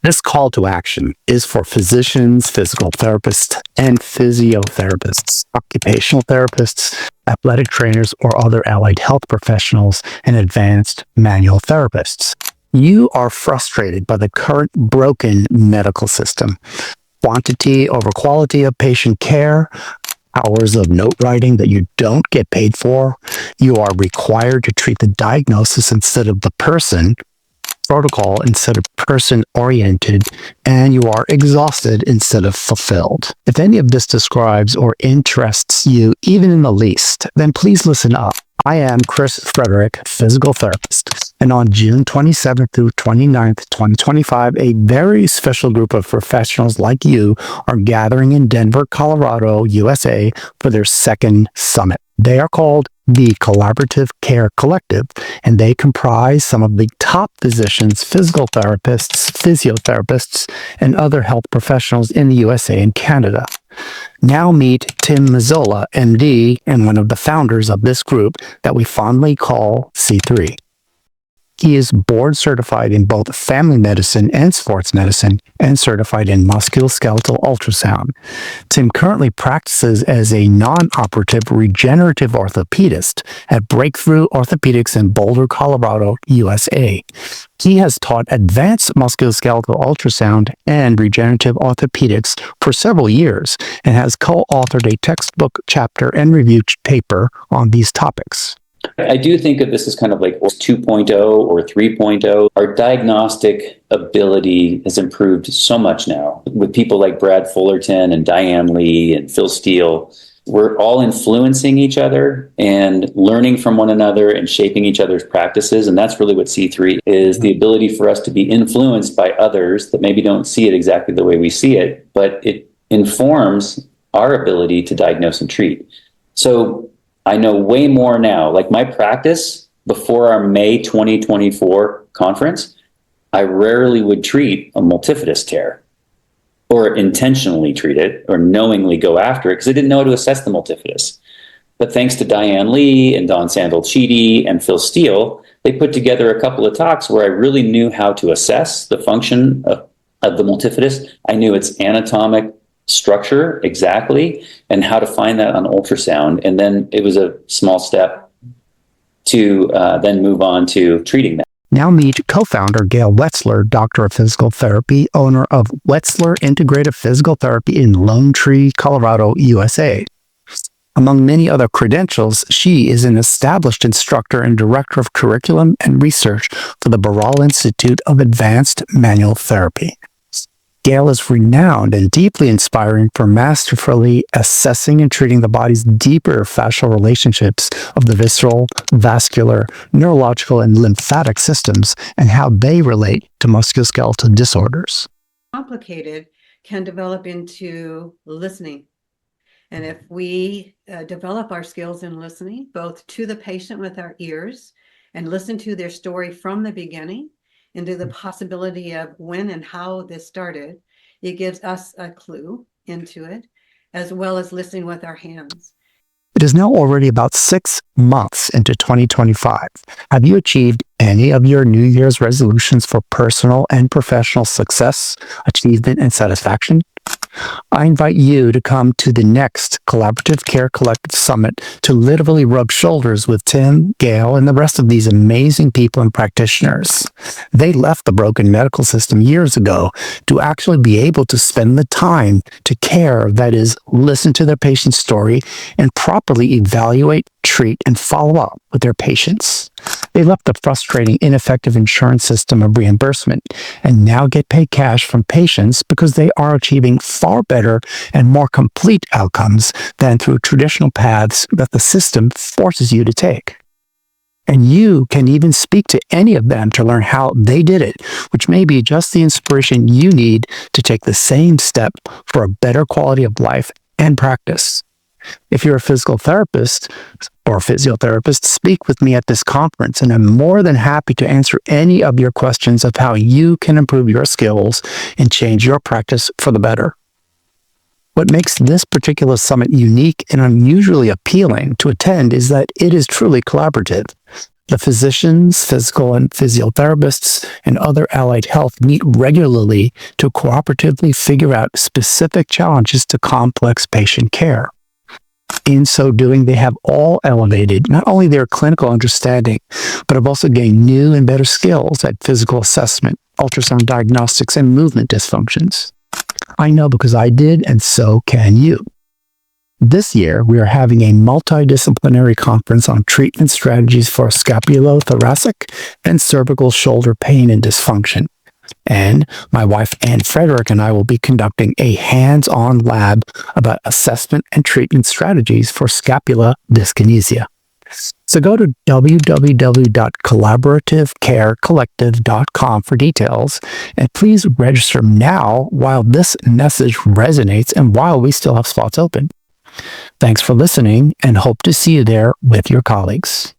This call to action is for physicians, physical therapists, and physiotherapists, occupational therapists, athletic trainers, or other allied health professionals, and advanced manual therapists. You are frustrated by the current broken medical system. Quantity over quality of patient care, hours of note writing that you don't get paid for. You are required to treat the diagnosis instead of the person, protocol instead of person-oriented, and you are exhausted instead of fulfilled. If any of this describes or interests you even in the least, then please listen up. I am Chris Frederick, physical therapist, and on June 27th through 29th, 2025, a very special group of professionals like you are gathering in Denver, Colorado, USA for their second summit. They are called the Collaborative Care Collective, and they comprise some of the top physicians, physical therapists, physiotherapists, and other health professionals in the USA and Canada. Now meet Tim Mazzola, MD, and one of the founders of this group that we fondly call C3. He is board certified in both family medicine and sports medicine and certified in musculoskeletal ultrasound. Tim currently practices as a non-operative regenerative orthopedist at Breakthrough Orthopedics in Boulder, Colorado, USA. He has taught advanced musculoskeletal ultrasound and regenerative orthopedics for several years and has co-authored a textbook chapter and review paper on these topics. I do think that this is kind of like 2.0 or 3.0. Our diagnostic ability has improved so much now with people like Brad Fullerton and Diane Lee and Phil Steele. We're all influencing each other and learning from one another and shaping each other's practices. And that's really what C3 is, the ability for us to be influenced by others that maybe don't see it exactly the way we see it, but it informs our ability to diagnose and treat. So I know way more now. Like my practice before our May 2024 conference, I rarely would treat a multifidus tear or intentionally treat it or knowingly go after it because I didn't know how to assess the multifidus. But thanks to Diane Lee and Don Sandel-Chidi and Phil Steele, they put together a couple of talks where I really knew how to assess the function of the multifidus. I knew its anatomic structure exactly and how to find that on ultrasound. And then it was a small step to then move on to treating that. Now meet co-founder Gail Wetzler, doctor of physical therapy, owner of Wetzler Integrative Physical Therapy in Lone Tree, Colorado, USA. Among many other credentials, she is an established instructor and director of curriculum and research for the Barral Institute of Advanced Manual Therapy. Gail is renowned and deeply inspiring for masterfully assessing and treating the body's deeper fascial relationships of the visceral, vascular, neurological, and lymphatic systems and how they relate to musculoskeletal disorders. Complicated can develop into listening. And if we develop our skills in listening, both to the patient with our ears and listen to their story from the beginning, into the possibility of when and how this started, it gives us a clue into it, as well as listening with our hands. It is now already about 6 months into 2025. Have you achieved any of your New Year's resolutions for personal and professional success, achievement, and satisfaction? I invite you to come to the next Collaborative Care Collective Summit to literally rub shoulders with Tim, Gail, and the rest of these amazing people and practitioners. They left the broken medical system years ago to actually be able to spend the time to care, that is, listen to their patient's story and properly evaluate, treat, and follow up with their patients. They left the frustrating, ineffective insurance system of reimbursement and now get paid cash from patients because they are achieving far better and more complete outcomes than through traditional paths that the system forces you to take. And you can even speak to any of them to learn how they did it, which may be just the inspiration you need to take the same step for a better quality of life and practice. If you're a physical therapist or physiotherapist, speak with me at this conference, and I'm more than happy to answer any of your questions of how you can improve your skills and change your practice for the better. What makes this particular summit unique and unusually appealing to attend is that it is truly collaborative. The physicians, physical and physiotherapists, and other allied health meet regularly to cooperatively figure out specific challenges to complex patient care. In so doing, they have all elevated not only their clinical understanding, but have also gained new and better skills at physical assessment, ultrasound diagnostics, and movement dysfunctions. I know because I did, and so can you. This year, we are having a multidisciplinary conference on treatment strategies for scapulothoracic and cervical shoulder pain and dysfunction. And my wife Anne Frederick and I will be conducting a hands-on lab about assessment and treatment strategies for scapula dyskinesia. So go to www.collaborativecarecollective.com for details, and please register now while this message resonates and while we still have spots open. Thanks for listening, and hope to see you there with your colleagues.